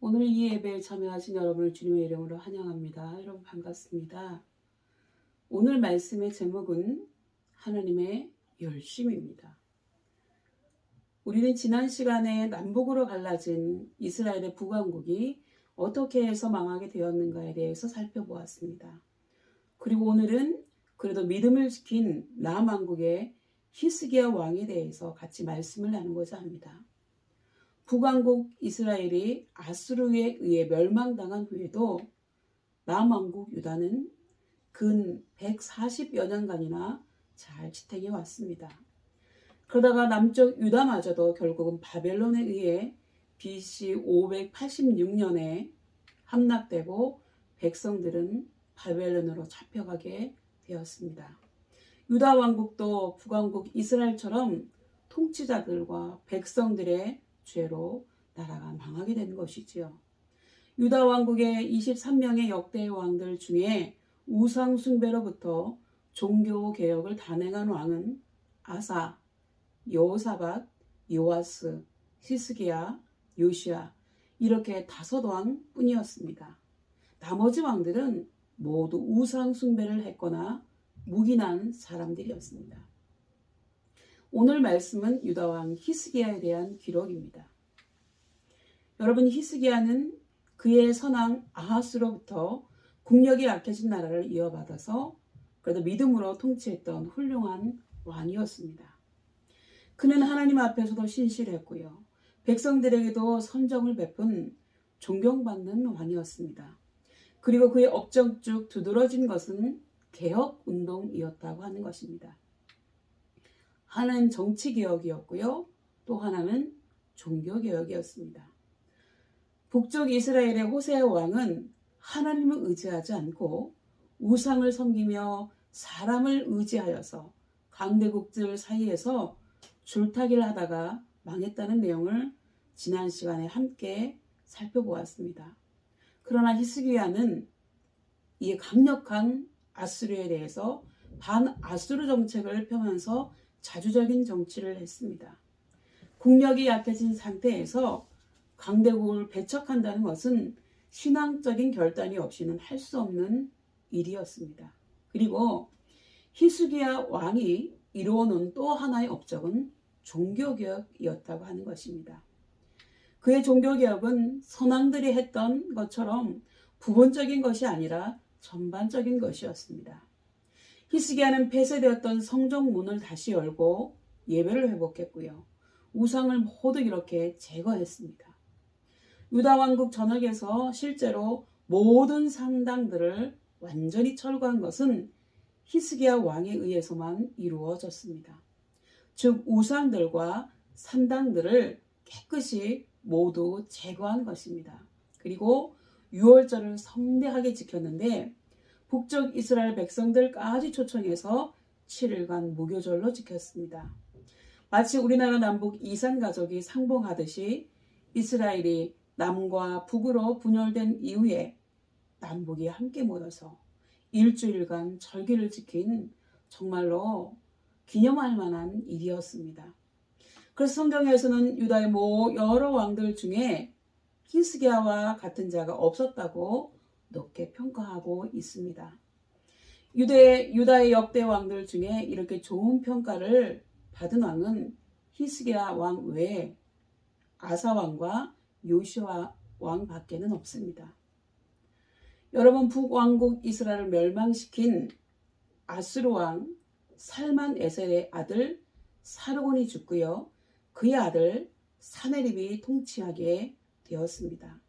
오늘 이 예배에 참여하신 여러분을 주님의 이름으로 환영합니다. 여러분 반갑습니다. 오늘 말씀의 제목은 하나님의 열심입니다. 우리는 지난 시간에 남북으로 갈라진 이스라엘의 북왕국이 어떻게 해서 망하게 되었는가에 대해서 살펴보았습니다. 그리고 오늘은 그래도 믿음을 지킨 남왕국의 히스기야 왕에 대해서 같이 말씀을 나누고자 합니다. 북왕국 이스라엘이 아수르에 의해 멸망당한 후에도 남왕국 유다는 근 140여 년간이나 잘 지탱해 왔습니다. 그러다가 남쪽 유다마저도 결국은 바벨론에 의해 BC 586년에 함락되고 백성들은 바벨론으로 잡혀가게 되었습니다. 유다 왕국도 북왕국 이스라엘처럼 통치자들과 백성들의 죄로 나라가 망하게 된 것이지요. 유다 왕국의 23명의 역대 왕들 중에 우상 숭배로부터 종교 개혁을 단행한 왕은 아사, 여호사밧, 요아스, 히스기야, 요시야 이렇게 5왕 뿐이었습니다. 나머지 왕들은 모두 우상 숭배를 했거나 묵인한 사람들이었습니다. 오늘 말씀은 유다왕 히스기야에 대한 기록입니다. 여러분, 히스기야는 그의 선왕 아하스로부터 국력이 약해진 나라를 이어받아서 그래도 믿음으로 통치했던 훌륭한 왕이었습니다. 그는 하나님 앞에서도 신실했고요. 백성들에게도 선정을 베푼 존경받는 왕이었습니다. 그리고 그의 업적 쭉 두드러진 것은 개혁운동이었다고 하는 것입니다. 하나는 정치개혁이었고요. 또 하나는 종교개혁이었습니다. 북쪽 이스라엘의 호세아 왕은 하나님을 의지하지 않고 우상을 섬기며 사람을 의지하여서 강대국들 사이에서 줄타기를 하다가 망했다는 내용을 지난 시간에 함께 살펴보았습니다. 그러나 히스기야는 이 강력한 아수르에 대해서 반아수르 정책을 펴면서 자주적인 정치를 했습니다. 국력이 약해진 상태에서 강대국을 배척한다는 것은 신앙적인 결단이 없이는 할 수 없는 일이었습니다. 그리고 히스기야 왕이 이루어놓은 또 하나의 업적은 종교개혁이었다고 하는 것입니다. 그의 종교개혁은 선왕들이 했던 것처럼 부분적인 것이 아니라 전반적인 것이었습니다. 히스기야는 폐쇄되었던 성전문을 다시 열고 예배를 회복했고요. 우상을 모두 이렇게 제거했습니다. 유다 왕국 전역에서 실제로 모든 산당들을 완전히 철거한 것은 히스기야 왕에 의해서만 이루어졌습니다. 즉 우상들과 산당들을 깨끗이 모두 제거한 것입니다. 그리고 유월절을 성대하게 지켰는데 북쪽 이스라엘 백성들까지 초청해서 7일간 무교절로 지켰습니다. 마치 우리나라 남북 이산가족이 상봉하듯이 이스라엘이 남과 북으로 분열된 이후에 남북이 함께 모여서 일주일간 절기를 지킨 정말로 기념할 만한 일이었습니다. 그래서 성경에서는 유다의 여러 왕들 중에 히스기야와 같은 자가 없었다고 높게 평가하고 있습니다. 유다의 역대 왕들 중에 이렇게 좋은 평가를 받은 왕은 히스기야 왕 외에 아사 왕과 요시아 왕 밖에는 없습니다. 여러분, 북왕국 이스라엘을 멸망시킨 아수르 왕 살만 에셀의 아들 사르곤이 죽고요. 그의 아들 사네립이 통치하게 되었습니다.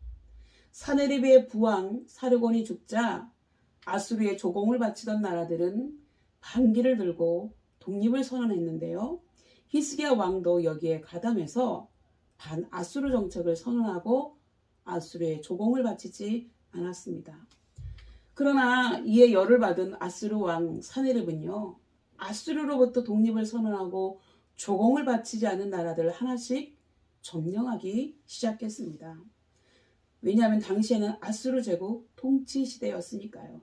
사네립의 부왕 사르곤이 죽자 아수르의 조공을 바치던 나라들은 반기를 들고 독립을 선언했는데요. 히스기야 왕도 여기에 가담해서 반아수르 정책을 선언하고 아수르의 조공을 바치지 않았습니다. 그러나 이에 열을 받은 아수르 왕 사네립은요, 아수르로부터 독립을 선언하고 조공을 바치지 않은 나라들을 하나씩 점령하기 시작했습니다. 왜냐하면 당시에는 아수르 제국 통치 시대였으니까요.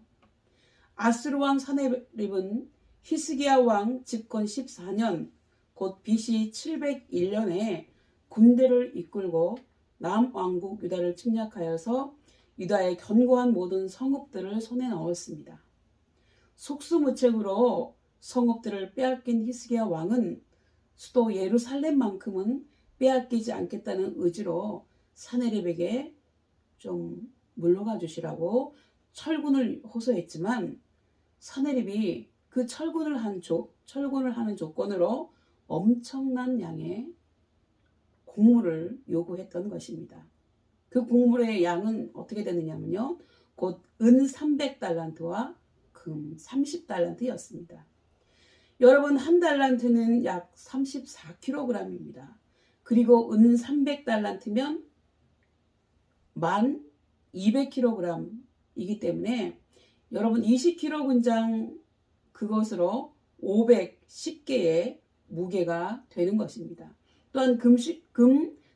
아수르 왕 사네립은 히스기야 왕 집권 14년 곧 BC 701년에 군대를 이끌고 남왕국 유다를 침략하여서 유다의 견고한 모든 성읍들을 손에 넣었습니다. 속수무책으로 성읍들을 빼앗긴 히스기야 왕은 수도 예루살렘만큼은 빼앗기지 않겠다는 의지로 사네립에게 좀 물러가 주시라고 철군을 호소했지만 사네립이 그 철군을 하는 조건으로 엄청난 양의 곡물을 요구했던 것입니다. 그 곡물의 양은 어떻게 되느냐면요. 곧 은 300달란트와 금 30달란트였습니다. 여러분, 한 달란트는 약 34kg입니다. 그리고 은 300달란트면 1200kg이기 때문에 여러분 20kg 군장 그것으로 510개의 무게가 되는 것입니다. 또한 금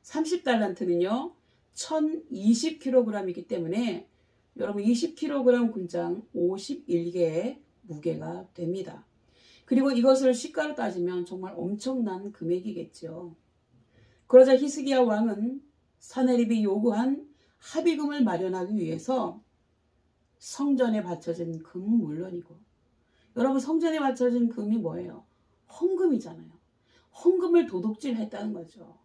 30달란트는요 1020kg이기 때문에 여러분 20kg 군장 51개의 무게가 됩니다. 그리고 이것을 시가로 따지면 정말 엄청난 금액이겠죠. 그러자 히스기야 왕은 사네립이 요구한 합의금을 마련하기 위해서 성전에 바쳐진 금은 물론이고, 여러분 성전에 바쳐진 금이 뭐예요? 헌금이잖아요. 헌금을 도둑질했다는 거죠.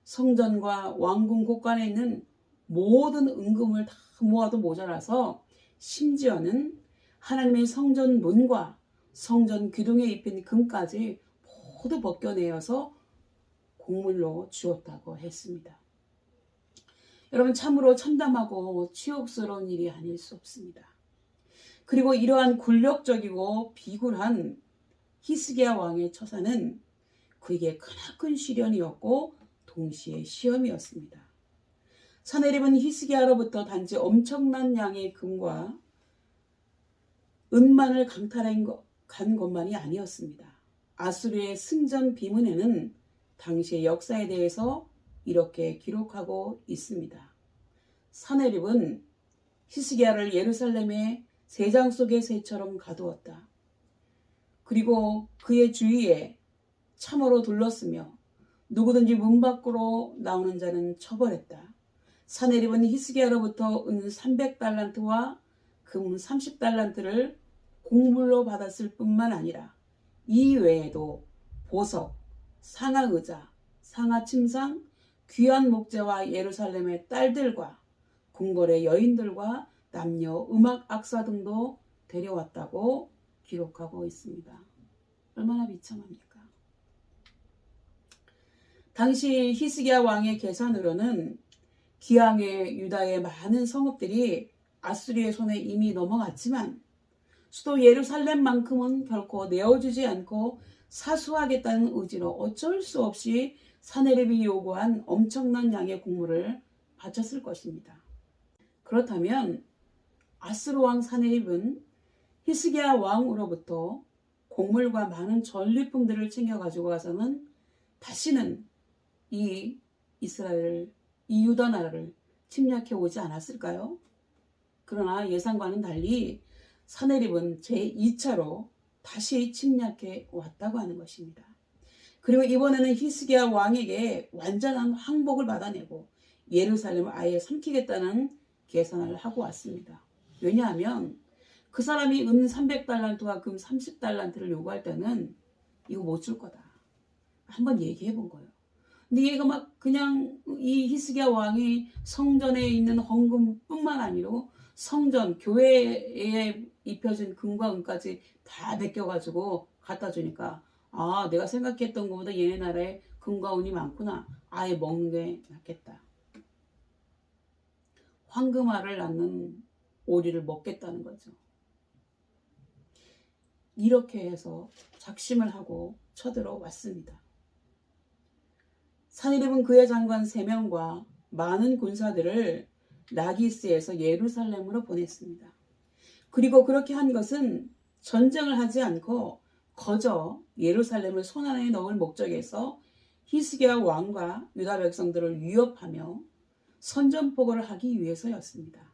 성전과 왕궁 곳간에 있는 모든 은금을 다 모아도 모자라서 심지어는 하나님의 성전 문과 성전 기둥에 입힌 금까지 모두 벗겨내어서 곡물로 주었다고 했습니다. 여러분 참으로 참담하고 치욕스러운 일이 아닐 수 없습니다. 그리고 이러한 굴욕적이고 비굴한 히스기야 왕의 처사는 그에게 크나큰 시련이었고 동시에 시험이었습니다. 사네립은 히스기야로부터 단지 엄청난 양의 금과 은만을 강탈한 것만이 아니었습니다. 아수르의 승전 비문에는 당시의 역사에 대해서 이렇게 기록하고 있습니다. 사네립은 히스기야를 예루살렘의 새장 속의 새처럼 가두었다. 그리고 그의 주위에 참으로 둘렀으며 누구든지 문 밖으로 나오는 자는 처벌했다. 사네립은 히스기야로부터 은 300달란트와 금 30달란트를 곡물로 받았을 뿐만 아니라 이 외에도 보석, 상하의자, 상하침상, 귀한 목재와 예루살렘의 딸들과 궁궐의 여인들과 남녀 음악 악사 등도 데려왔다고 기록하고 있습니다. 얼마나 비참합니까? 당시 히스기야 왕의 계산으로는 기왕의 유다의 많은 성읍들이 아수리의 손에 이미 넘어갔지만 수도 예루살렘만큼은 결코 내어주지 않고 사수하겠다는 의지로 어쩔 수 없이 사네립이 요구한 엄청난 양의 곡물을 바쳤을 것입니다. 그렇다면 아수르 왕 사네립은 히스기야 왕으로부터 곡물과 많은 전리품들을 챙겨 가지고 가서는 다시는 이 유다 나라를 침략해 오지 않았을까요? 그러나 예상과는 달리 사네립은 제2차로 다시 침략해 왔다고 하는 것입니다. 그리고 이번에는 히스기야 왕에게 완전한 항복을 받아내고 예루살렘을 아예 삼키겠다는 계산을 하고 왔습니다. 왜냐하면 그 사람이 은 300달란트와 금 30달란트를 요구할 때는 이거 못 줄 거다. 한번 얘기해 본 거예요. 근데 얘가 막 그냥 이 히스기야 왕이 성전에 있는 헌금뿐만 아니라 성전, 교회에 입혀진 금과 은까지 다 베껴가지고 갖다 주니까 아, 내가 생각했던 것보다 얘네 나라에 금과 은이 많구나. 아예 먹는 게 낫겠다. 황금알을 낳는 오리를 먹겠다는 거죠. 이렇게 해서 작심을 하고 쳐들어왔습니다. 사네립은 그의 장관 3명과 많은 군사들을 라기스에서 예루살렘으로 보냈습니다. 그리고 그렇게 한 것은 전쟁을 하지 않고 거저 예루살렘을 손안에 넣을 목적에서 히스기야 왕과 유다 백성들을 위협하며 선전포고를 하기 위해서였습니다.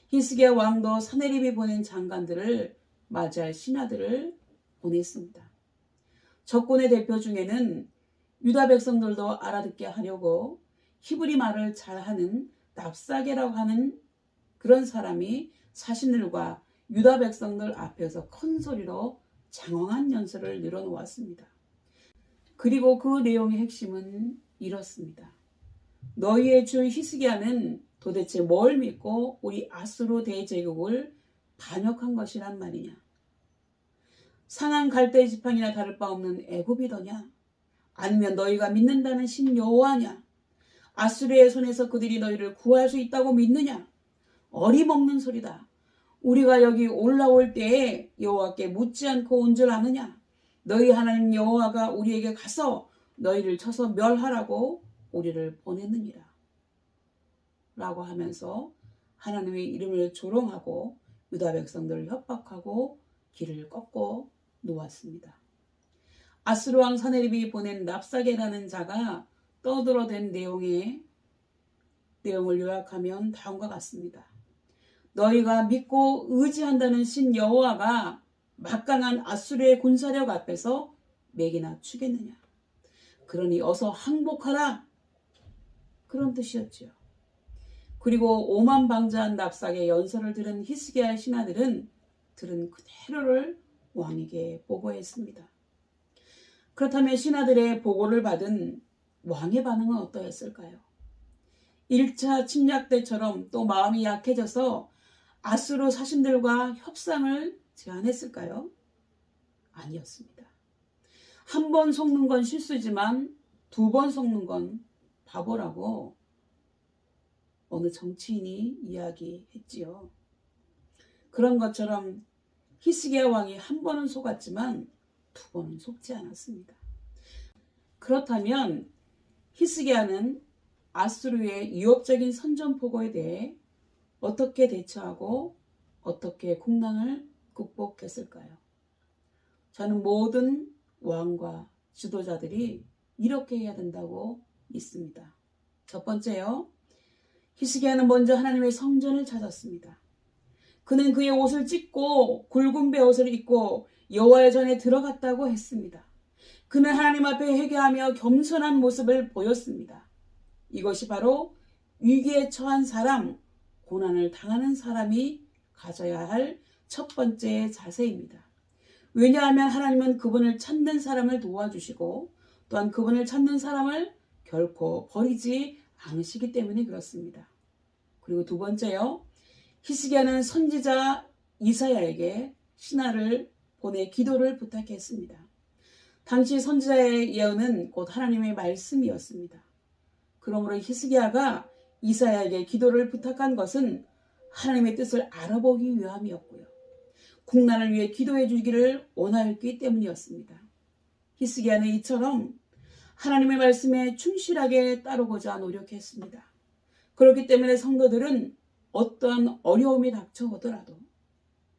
히스기야 왕도 사네립이 보낸 장관들을 맞이할 신하들을 보냈습니다. 적군의 대표 중에는 유다 백성들도 알아듣게 하려고 히브리 말을 잘하는 납사게라고 하는 그런 사람이 자신들과 유다 백성들 앞에서 큰 소리로 장황한 연설을 늘어놓았습니다. 그리고 그 내용의 핵심은 이렇습니다. 너희의 주 히스기야는 도대체 뭘 믿고 우리 아수르 대제국을 반역한 것이란 말이냐? 상한 갈대 지팡이나 다를 바 없는 애굽이더냐? 아니면 너희가 믿는다는 신 여호와냐? 아수르의 손에서 그들이 너희를 구할 수 있다고 믿느냐? 어림없는 소리다. 우리가 여기 올라올 때에 여호와께 묻지 않고 온 줄 아느냐? 너희 하나님 여호와가 우리에게 가서 너희를 쳐서 멸하라고 우리를 보냈느니라. 라고 하면서 하나님의 이름을 조롱하고 유다 백성들을 협박하고 길을 꺾고 놓았습니다. 아수르 왕 사네립이 보낸 납사게라는 자가 떠들어댄 내용을 요약하면 다음과 같습니다. 너희가 믿고 의지한다는 신 여호와가 막강한 아수르의 군사력 앞에서 맥이나 추겠느냐? 그러니 어서 항복하라. 그런 뜻이었지요. 그리고 오만방자한 납사게 연설을 들은 히스기야의 신하들은 들은 그대로를 왕에게 보고했습니다. 그렇다면 신하들의 보고를 받은 왕의 반응은 어떠했을까요? 1차 침략 때처럼 또 마음이 약해져서 아수르 사신들과 협상을 제안했을까요? 아니었습니다. 한 번 속는 건 실수지만 2번 속는 건 바보라고 어느 정치인이 이야기했지요. 그런 것처럼 히스기야 왕이 한 번은 속았지만 2번은 속지 않았습니다. 그렇다면 히스기야는 아수르의 위협적인 선전포고에 대해 어떻게 대처하고 어떻게 국난을 극복했을까요? 저는 모든 왕과 지도자들이 이렇게 해야 된다고 믿습니다. 첫 번째요. 히스기야는 먼저 하나님의 성전을 찾았습니다. 그는 그의 옷을 찢고 굵은 베옷을 입고 여호와의 전에 들어갔다고 했습니다. 그는 하나님 앞에 회개하며 겸손한 모습을 보였습니다. 이것이 바로 위기에 처한 사람, 고난을 당하는 사람이 가져야 할 첫 번째 자세입니다. 왜냐하면 하나님은 그분을 찾는 사람을 도와주시고 또한 그분을 찾는 사람을 결코 버리지 않으시기 때문에 그렇습니다. 그리고 두 번째요. 히스기야는 선지자 이사야에게 신하를 보내 기도를 부탁했습니다. 당시 선지자의 예언은 곧 하나님의 말씀이었습니다. 그러므로 히스기야가 이사야에게 기도를 부탁한 것은 하나님의 뜻을 알아보기 위함이었고요. 국난을 위해 기도해 주기를 원하였기 때문이었습니다. 히스기야는 이처럼 하나님의 말씀에 충실하게 따르고자 노력했습니다. 그렇기 때문에 성도들은 어떠한 어려움이 닥쳐오더라도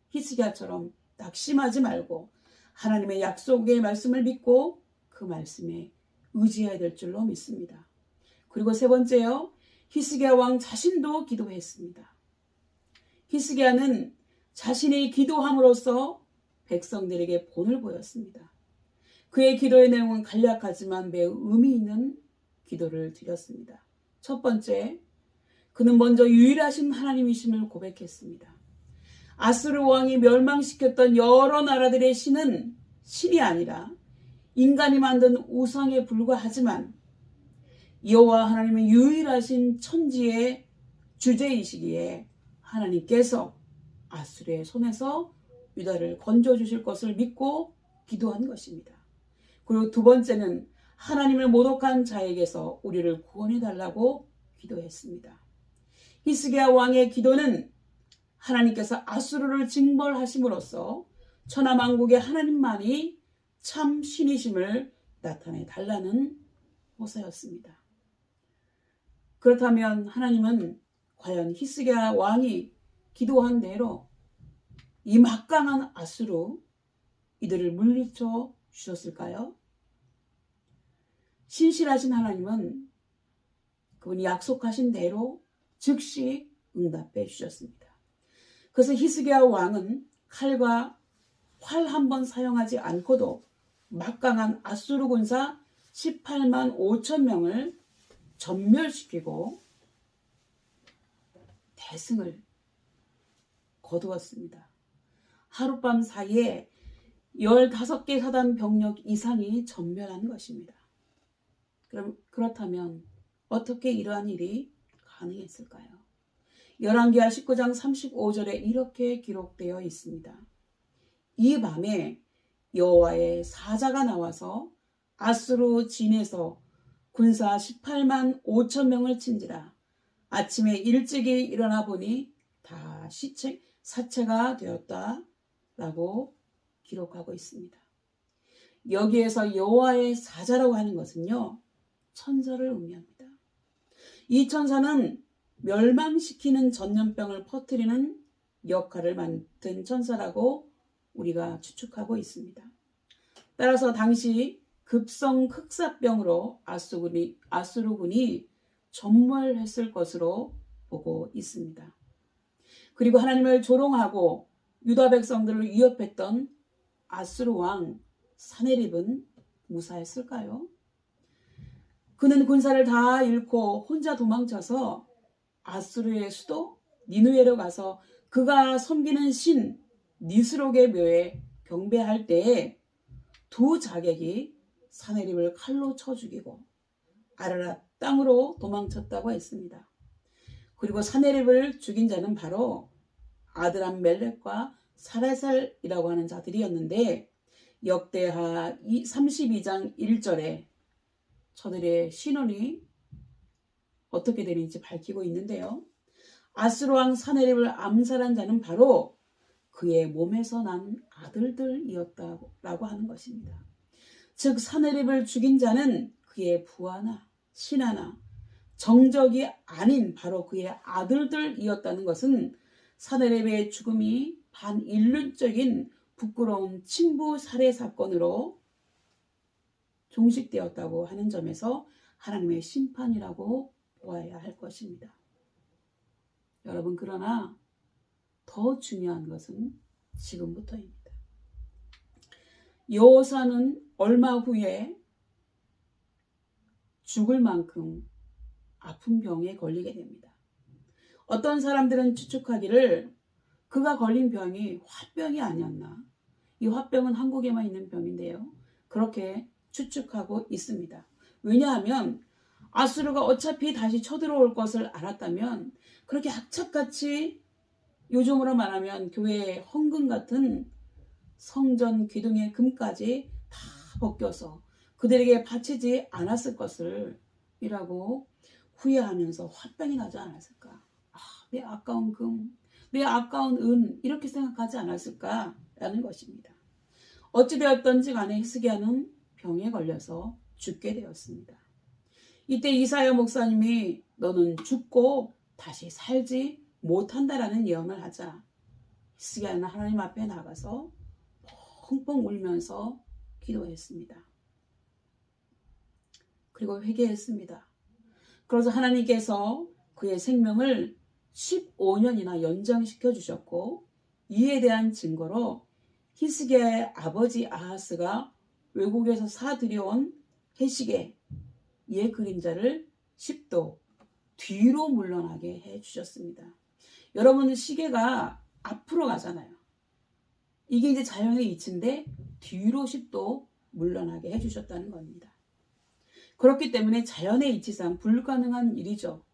히스기야처럼 낙심하지 말고 하나님의 약속의 말씀을 믿고 그 말씀에 의지해야 될 줄로 믿습니다. 그리고 세 번째요. 히스기야 왕 자신도 기도했습니다. 히스기야는 자신이 기도함으로써 백성들에게 본을 보였습니다. 그의 기도의 내용은 간략하지만 매우 의미 있는 기도를 드렸습니다. 첫 번째, 그는 먼저 유일하신 하나님이심을 고백했습니다. 아수르 왕이 멸망시켰던 여러 나라들의 신은 신이 아니라 인간이 만든 우상에 불과하지만 여호와 하나님은 유일하신 천지의 주제이시기에 하나님께서 아수르의 손에서 유다를 건져주실 것을 믿고 기도한 것입니다. 그리고 두 번째는 하나님을 모독한 자에게서 우리를 구원해달라고 기도했습니다. 히스기야 왕의 기도는 하나님께서 아수르를 징벌하심으로써 천하만국의 하나님만이 참 신이심을 나타내 달라는 호소였습니다. 그렇다면 하나님은 과연 히스기야 왕이 기도한 대로 이 막강한 아수르 이들을 물리쳐 주셨을까요? 신실하신 하나님은 그분이 약속하신 대로 즉시 응답해 주셨습니다. 그래서 히스기야 왕은 칼과 활 한 번 사용하지 않고도 막강한 아수르 군사 18만 5천 명을 전멸시키고 대승을 거두었습니다. 하룻밤 사이에 15개 사단 병력 이상이 전멸한 것입니다. 그렇다면 어떻게 이러한 일이 가능했을까요? 열왕기하 19장 35절에 이렇게 기록되어 있습니다. 이 밤에 여호와의 사자가 나와서 아수르 진에서 군사 18만 5천 명을 친지라. 아침에 일찍이 일어나 보니 다 사체가 되었다 라고 기록하고 있습니다. 여기에서 여호와의 사자라고 하는 것은요, 천사를 의미합니다. 이 천사는 멸망시키는 전염병을 퍼뜨리는 역할을 맡은 천사라고 우리가 추측하고 있습니다. 따라서 당시 급성 흑사병으로 아수르군이 전멸했을 것으로 보고 있습니다. 그리고 하나님을 조롱하고 유다 백성들을 위협했던 아수르 왕 사네립은 무사했을까요? 그는 군사를 다 잃고 혼자 도망쳐서 아수르의 수도 니느웨로 가서 그가 섬기는 신 니스록의 묘에 경배할 때에 두 자객이 사네립을 칼로 쳐 죽이고 아라랏 땅으로 도망쳤다고 했습니다. 그리고 사네립을 죽인 자는 바로 아드람 멜렉과 사레살이라고 하는 자들이었는데 역대하 32장 1절에 저들의 신원이 어떻게 되는지 밝히고 있는데요. 아수르 왕 사네립을 암살한 자는 바로 그의 몸에서 난 아들들이었다고 하는 것입니다. 즉 사네립을 죽인 자는 그의 부하나 신하나 정적이 아닌 바로 그의 아들들이었다는 것은 사네립의 죽음이 반인륜적인 부끄러운 친부 살해 사건으로 종식되었다고 하는 점에서 하나님의 심판이라고 보아야 할 것입니다. 여러분, 그러나 더 중요한 것은 지금부터입니다. 여호사는 얼마 후에 죽을 만큼 아픈 병에 걸리게 됩니다. 어떤 사람들은 추측하기를 그가 걸린 병이 화병이 아니었나. 이 화병은 한국에만 있는 병인데요. 그렇게 추측하고 있습니다. 왜냐하면 아수르가 어차피 다시 쳐들어올 것을 알았다면 그렇게 악착같이 요즘으로 말하면 교회의 헌금 같은 성전 기둥의 금까지 다 벗겨서 그들에게 바치지 않았을 것을 이라고 후회하면서 화병이 나지 않았을까. 내 아까운 금, 내 아까운 은 이렇게 생각하지 않았을까라는 것입니다. 어찌되었던지 간에 히스기야는 병에 걸려서 죽게 되었습니다. 이때 이사야 목사님이 너는 죽고 다시 살지 못한다라는 예언을 하자 히스기야는 하나님 앞에 나가서 펑펑 울면서 기도했습니다. 그리고 회개했습니다. 그래서 하나님께서 그의 생명을 15년이나 연장시켜 주셨고 이에 대한 증거로 히스기야의 아버지 아하스가 외국에서 사들여온 해시계 의 그림자를 10도 뒤로 물러나게 해주셨습니다. 여러분, 시계가 앞으로 가잖아요. 이게 이제 자연의 이치인데 뒤로 10도 물러나게 해주셨다는 겁니다. 그렇기 때문에 자연의 이치상 불가능한 일이죠.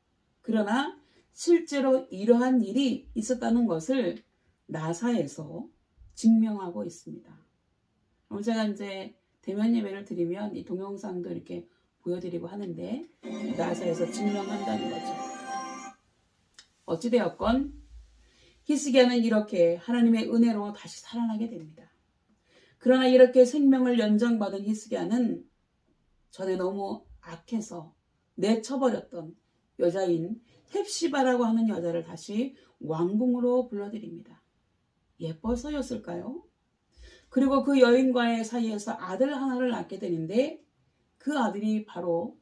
그러나 실제로 이러한 일이 있었다는 것을 나사에서 증명하고 있습니다. 제가 이제 대면 예배를 드리면 이 동영상도 이렇게 보여드리고 하는데 나사에서 증명한다는 거죠. 어찌되었건 히스기야는 이렇게 하나님의 은혜로 다시 살아나게 됩니다. 그러나 이렇게 생명을 연장받은 히스기야는 전에 너무 악해서 내쳐버렸던 여자인 헵시바라고 하는 여자를 다시 왕궁으로 불러들입니다. 예뻐서였을까요? 그리고 그 여인과의 사이에서 아들 하나를 낳게 되는데 그 아들이 바로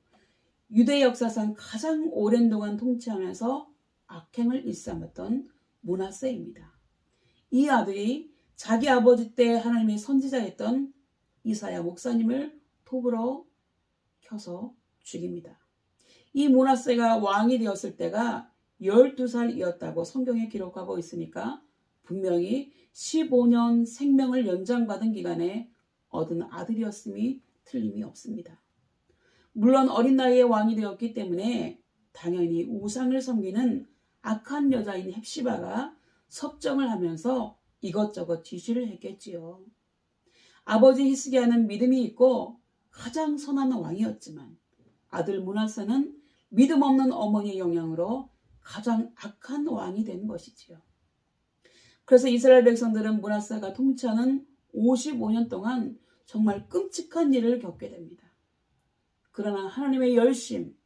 유대 역사상 가장 오랜 동안 통치하면서 악행을 일삼았던 므낫세입니다. 이 아들이 자기 아버지 때 하나님의 선지자였던 이사야 목사님을 톱으로 켜서 죽입니다. 이 므낫세가 왕이 되었을 때가 12살이었다고 성경에 기록하고 있으니까 분명히 15년 생명을 연장받은 기간에 얻은 아들이었음이 틀림이 없습니다. 물론 어린 나이에 왕이 되었기 때문에 당연히 우상을 섬기는 악한 여자인 헵시바가 섭정을 하면서 이것저것 지시를 했겠지요. 아버지 히스기야는 믿음이 있고 가장 선한 왕이었지만 아들 므낫세는 믿음 없는 어머니의 영향으로 가장 악한 왕이 된 것이지요. 그래서 이스라엘 백성들은 므낫세가 통치하는 55년 동안 정말 끔찍한 일을 겪게 됩니다. 그러나 하나님의 열심,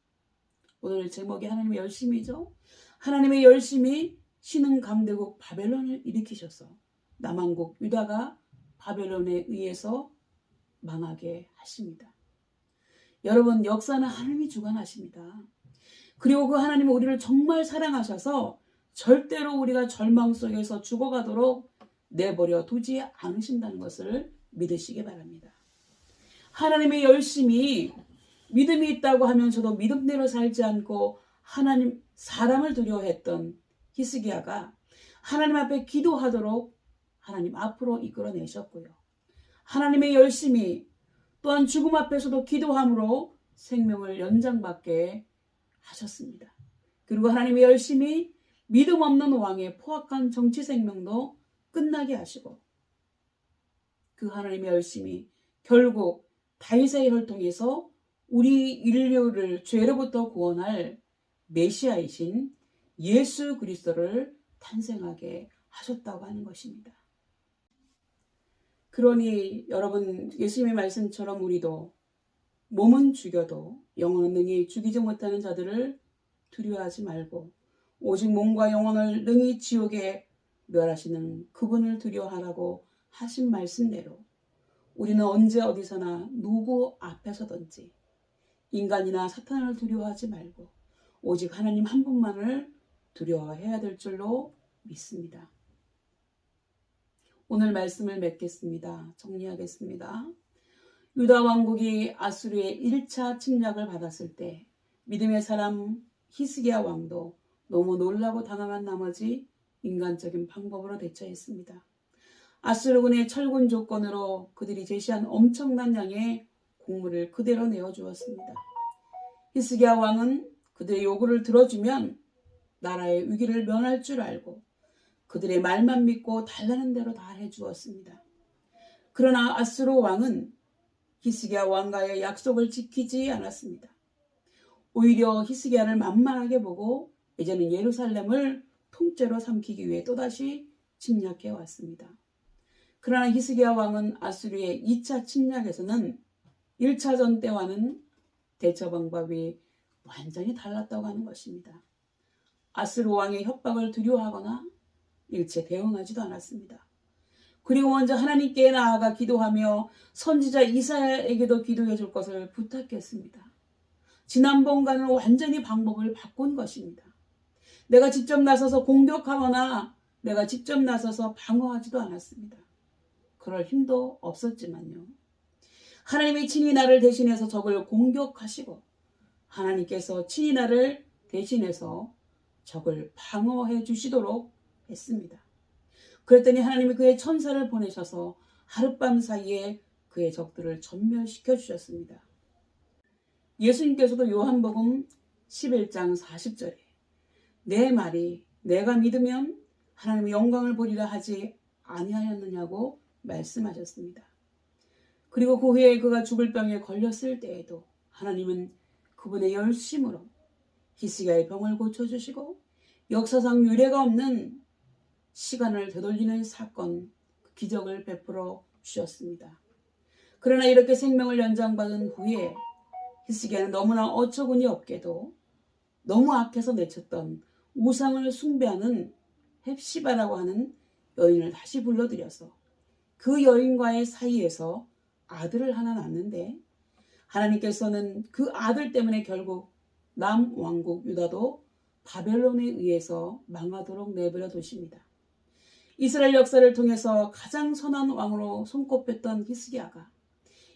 오늘 제목이 하나님의 열심이죠. 하나님의 열심이 신흥 강대국 바벨론을 일으키셔서 남왕국 유다가 바벨론에 의해서 망하게 하십니다. 여러분, 역사는 하나님이 주관하십니다. 그리고 그 하나님은 우리를 정말 사랑하셔서 절대로 우리가 절망 속에서 죽어가도록 내버려 두지 않으신다는 것을 믿으시기 바랍니다. 하나님의 열심이 믿음이 있다고 하면서도 믿음대로 살지 않고 하나님 사람을 두려워했던 히스기야가 하나님 앞에 기도하도록 하나님 앞으로 이끌어내셨고요. 하나님의 열심이 또한 죽음 앞에서도 기도함으로 생명을 연장받게 하셨습니다. 그리고 하나님의 열심이 믿음 없는 왕의 포악한 정치 생명도 끝나게 하시고 그 하나님의 열심이 결국 다윗의 혈을 통해서 우리 인류를 죄로부터 구원할 메시아이신 예수 그리스도를 탄생하게 하셨다고 하는 것입니다. 그러니 여러분, 예수님의 말씀처럼 우리도 몸은 죽여도 영혼은 능히 죽이지 못하는 자들을 두려워하지 말고 오직 몸과 영혼을 능히 지옥에 멸하시는 그분을 두려워하라고 하신 말씀대로 우리는 언제 어디서나 누구 앞에서든지 인간이나 사탄을 두려워하지 말고 오직 하나님 한 분만을 두려워해야 될 줄로 믿습니다. 오늘 말씀을 맺겠습니다. 정리하겠습니다. 유다 왕국이 아수르의 1차 침략을 받았을 때 믿음의 사람 히스기야 왕도 너무 놀라고 당황한 나머지 인간적인 방법으로 대처했습니다. 아수르군의 철군 조건으로 그들이 제시한 엄청난 양의 곡물을 그대로 내어주었습니다. 히스기야 왕은 그들의 요구를 들어주면 나라의 위기를 면할 줄 알고 그들의 말만 믿고 달라는 대로 다 해주었습니다. 그러나 아수르 왕은 히스기야 왕과의 약속을 지키지 않았습니다. 오히려 히스기야를 만만하게 보고 이제는 예루살렘을 통째로 삼키기 위해 또다시 침략해 왔습니다. 그러나 히스기야 왕은 아수르의 2차 침략에서는 1차전 때와는 대처 방법이 완전히 달랐다고 하는 것입니다. 아수르 왕의 협박을 두려워하거나 일체 대응하지도 않았습니다. 그리고 먼저 하나님께 나아가 기도하며 선지자 이사야에게도 기도해 줄 것을 부탁했습니다. 지난번과는 완전히 방법을 바꾼 것입니다. 내가 직접 나서서 공격하거나 내가 직접 나서서 방어하지도 않았습니다. 그럴 힘도 없었지만요. 하나님이 친히 나를 대신해서 적을 공격하시고 하나님께서 친히 나를 대신해서 적을 방어해 주시도록 했습니다. 그랬더니 하나님이 그의 천사를 보내셔서 하룻밤 사이에 그의 적들을 전멸시켜 주셨습니다. 예수님께서도 요한복음 11장 40절에 내 말이 내가 믿으면 하나님의 영광을 보리라 하지 아니하였느냐고 말씀하셨습니다. 그리고 그 후에 그가 죽을 병에 걸렸을 때에도 하나님은 그분의 열심으로 히스기야의 병을 고쳐주시고 역사상 유례가 없는 시간을 되돌리는 사건, 기적을 베풀어 주셨습니다. 그러나 이렇게 생명을 연장받은 후에 히스기야는 너무나 어처구니 없게도 너무 악해서 내쳤던 우상을 숭배하는 헵시바라고 하는 여인을 다시 불러들여서 그 여인과의 사이에서 아들을 하나 낳는데 하나님께서는 그 아들 때문에 결국 남왕국 유다도 바벨론에 의해서 망하도록 내버려 두십니다. 이스라엘 역사를 통해서 가장 선한 왕으로 손꼽혔던 히스기야가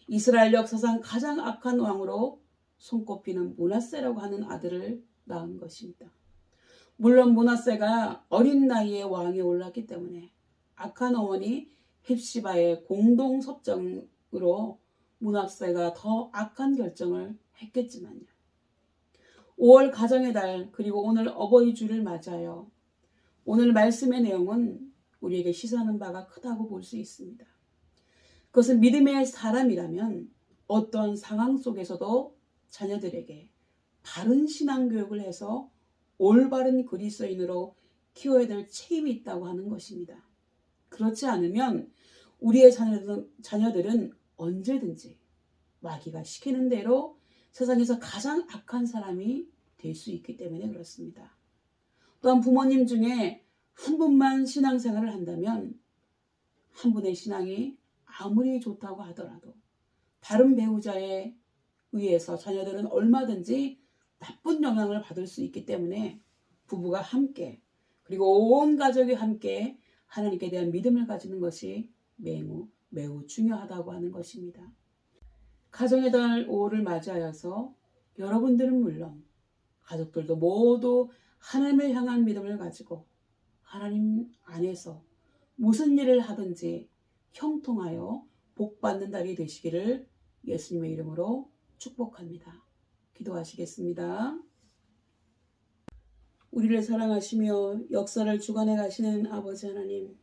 이스라엘 역사상 가장 악한 왕으로 손꼽히는 므낫세라고 하는 아들을 낳은 것입니다. 물론 므낫세가 어린 나이에 왕에 올랐기 때문에 악한 어머니 헵시바의 공동 섭정으로 므낫세가 더 악한 결정을 했겠지만요. 5월 가정의 달 그리고 오늘 어버이 주를 맞아요. 오늘 말씀의 내용은 우리에게 시사하는 바가 크다고 볼 수 있습니다. 그것은 믿음의 사람이라면 어떤 상황 속에서도 자녀들에게 바른 신앙교육을 해서 올바른 그리스도인으로 키워야 될 책임이 있다고 하는 것입니다. 그렇지 않으면 우리의 자녀들은 언제든지 마귀가 시키는 대로 세상에서 가장 악한 사람이 될 수 있기 때문에 그렇습니다. 또한 부모님 중에 한 분만 신앙생활을 한다면 한 분의 신앙이 아무리 좋다고 하더라도 다른 배우자에 의해서 자녀들은 얼마든지 나쁜 영향을 받을 수 있기 때문에 부부가 함께 그리고 온 가족이 함께 하나님께 대한 믿음을 가지는 것이 매우 중요하다고 하는 것입니다. 가정의 달 5월을 맞이하여서 여러분들은 물론 가족들도 모두 하나님을 향한 믿음을 가지고 하나님 안에서 무슨 일을 하든지 형통하여 복받는 달이 되시기를 예수님의 이름으로 축복합니다. 기도하시겠습니다. 우리를 사랑하시며 역사를 주관해 가시는 아버지 하나님,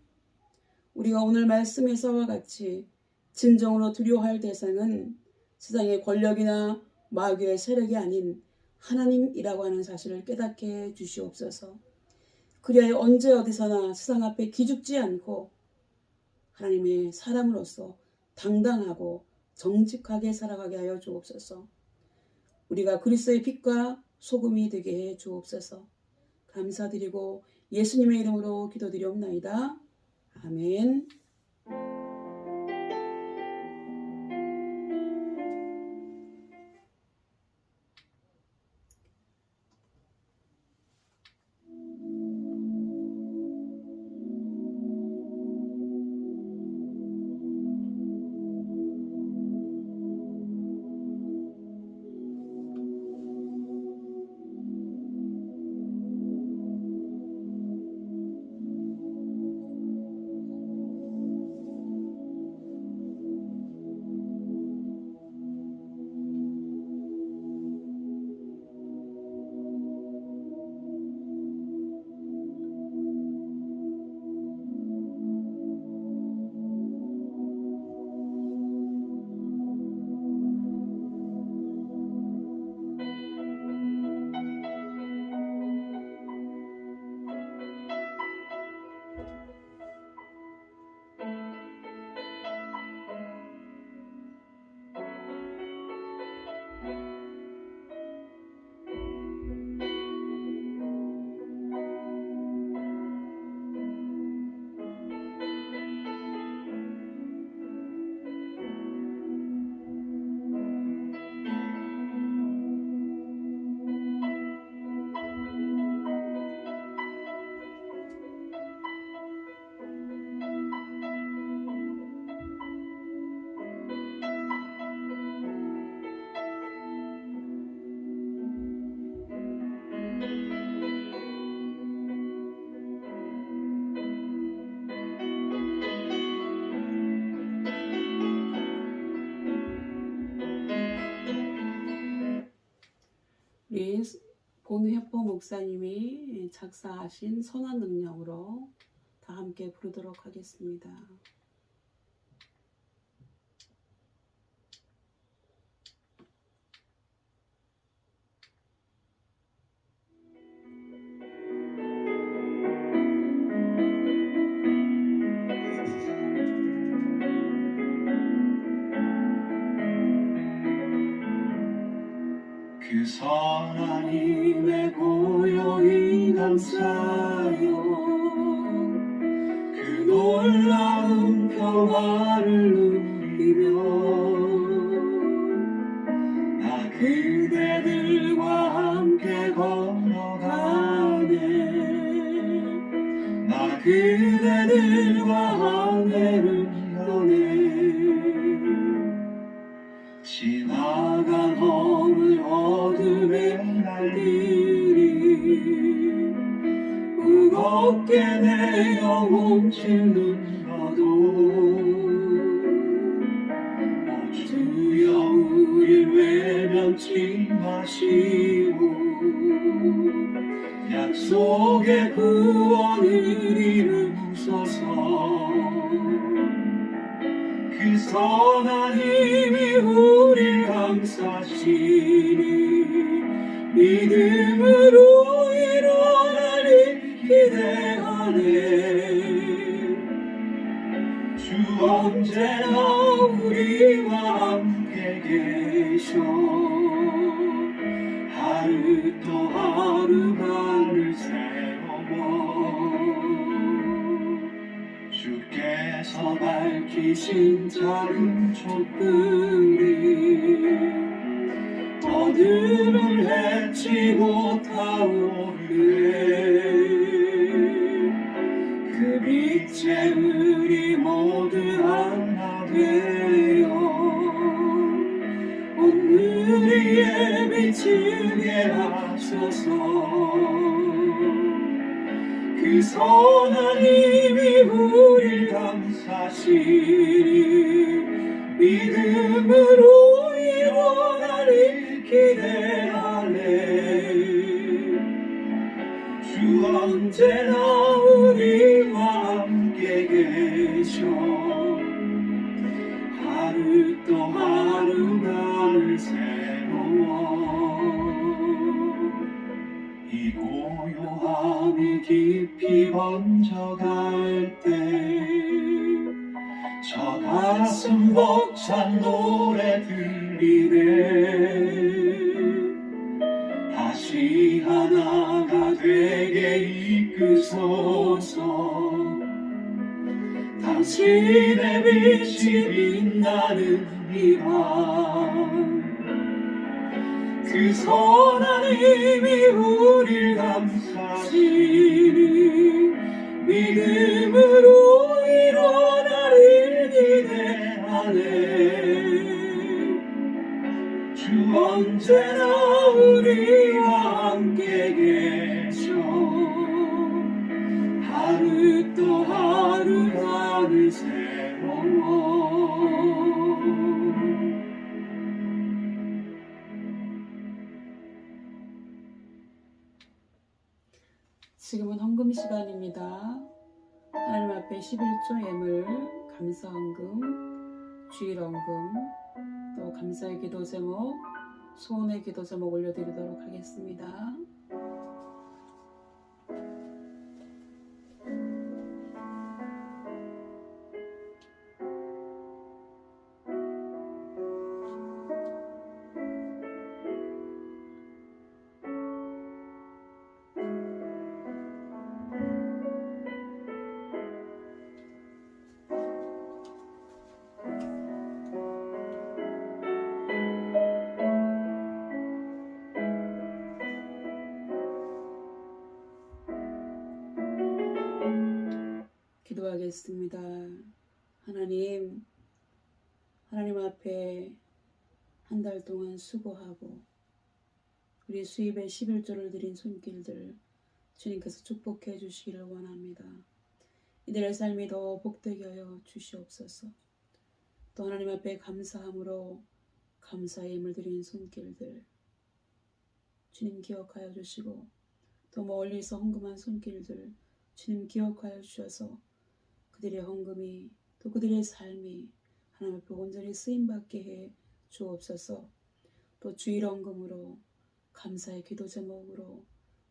우리가 오늘 말씀에서와 같이 진정으로 두려워할 대상은 세상의 권력이나 마귀의 세력이 아닌 하나님이라고 하는 사실을 깨닫게 해 주시옵소서. 그리하여 언제 어디서나 세상 앞에 기죽지 않고 하나님의 사람으로서 당당하고 정직하게 살아가게 하여 주옵소서. 우리가 그리스도의 빛과 소금이 되게 해 주옵소서. 감사드리고 예수님의 이름으로 기도드리옵나이다. 아멘. 우리 본회포 목사님이 작사하신 선한 능력으로 다 함께 부르도록 하겠습니다. 그 선한 힘에 고요히 감사하여 그 놀라운 평화를 누리며 나 그대들과 함께 걸어가네. 나 그대들과 함께를 여네. 지나간 허물 날들이 무겁게 내 영혼 짓는가도 주여 우릴 외면치 마시고 약속의 구원을 이루소서. 그 선한 힘이 우릴 감싸시니 믿음으로 일어나리 기대하네. 주 언제나 우리와 함께 계셔 하루 또 하루 밤을 새워 주께서 밝히신 작은 촛불이 어둠을 헤치 못하오르네. 그 빛에 우리 모두 하나 되어 오늘의 비추게 하소서. 그 선한 힘이 우릴 감싸시니 믿음으로 일어나리 기대하네. 주 언제나 우리와 함께 계셔 하루 또 하루 밤을 새워. 이 고요함이 깊이 번져갈 때 저 가슴 벅찬 노래 들리네. 다시 하나가 되게 이끄소서. 당신의 빛이 빛나는 이 밤 그 선한 힘이 우릴 감싸시니 믿음으로 일어나리를 기대하네. 주 언제나 우리와 함께 계셔 하루 또 하루 밤을 새워. 지금은 헌금 시간입니다. 하나님 앞에 11조 예물, 감사헌금, 주일헌금, 또 감사의 기도 제목, 소원의 기도 제목 올려드리도록 하겠습니다. 기도하겠습니다. 하나님 앞에 한 달 동안 수고하고 우리 수입에 11조를 드린 손길들 주님께서 축복해 주시기를 원합니다. 이들의 삶이 더 복되게 하여 주시옵소서. 또 하나님 앞에 감사함으로 감사의 힘을 드린 손길들 주님 기억하여 주시고, 또 멀리서 헌금한 손길들 주님 기억하여 주셔서 그들의 헌금이 또 그들의 삶이 하나님 앞에 온전히 쓰임받게 해 주옵소서. 또 주일 헌금으로 감사의 기도 제목으로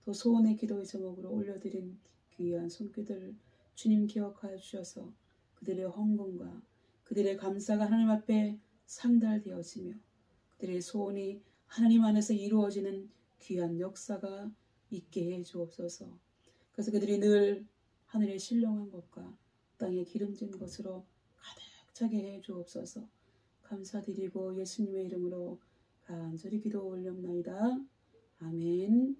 또 소원의 기도의 제목으로 올려드린 귀한 손길들 주님 기억하여 주셔서 그들의 헌금과 그들의 감사가 하나님 앞에 상달되어지며 그들의 소원이 하나님 안에서 이루어지는 귀한 역사가 있게 해 주옵소서. 그래서 그들이 늘 하늘의 신령한 것과 땅에 기름진 것으로 가득 차게 해 주옵소서. 감사드리고 예수님의 이름으로 간절히 기도 올렸나이다. 아멘.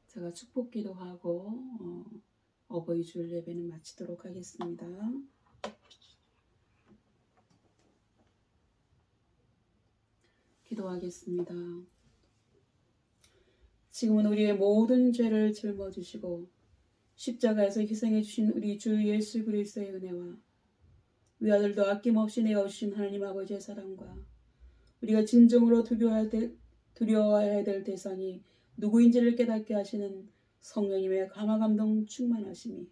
제가 축복 기도하고 어버이 주일 예배는 마치도록 하겠습니다. 기도하겠습니다. 지금은 우리의 모든 죄를 짊어지시고 십자가에서 희생해 주신 우리 주 예수 그리스도의 은혜와 위아들도 아낌없이 내어주신 하나님 아버지의 사랑과 우리가 진정으로 두려워해야 될 대상이 누구인지를 깨닫게 하시는 성령님의 감화감동 충만하심이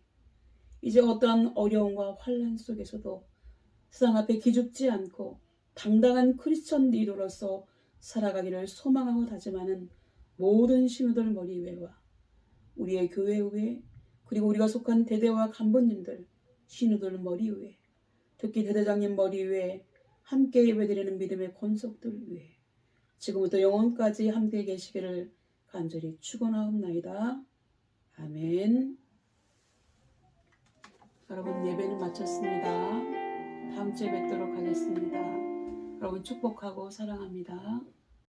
이제 어떠한 어려움과 환난 속에서도 세상 앞에 기죽지 않고 당당한 크리스천 리더로서 살아가기를 소망하고 다짐하는 모든 신우들 머리 위에와 우리의 교회 위에 그리고 우리가 속한 대대와 간부님들 신우들 머리 위에 특히 대대장님 머리 위에 함께 예배드리는 믿음의 권속들 위에 지금부터 영원까지 함께 계시기를 간절히 축원하옵나이다. 아멘. 여러분 예배는 마쳤습니다. 다음 주에 뵙도록 하겠습니다. 여러분 축복하고 사랑합니다.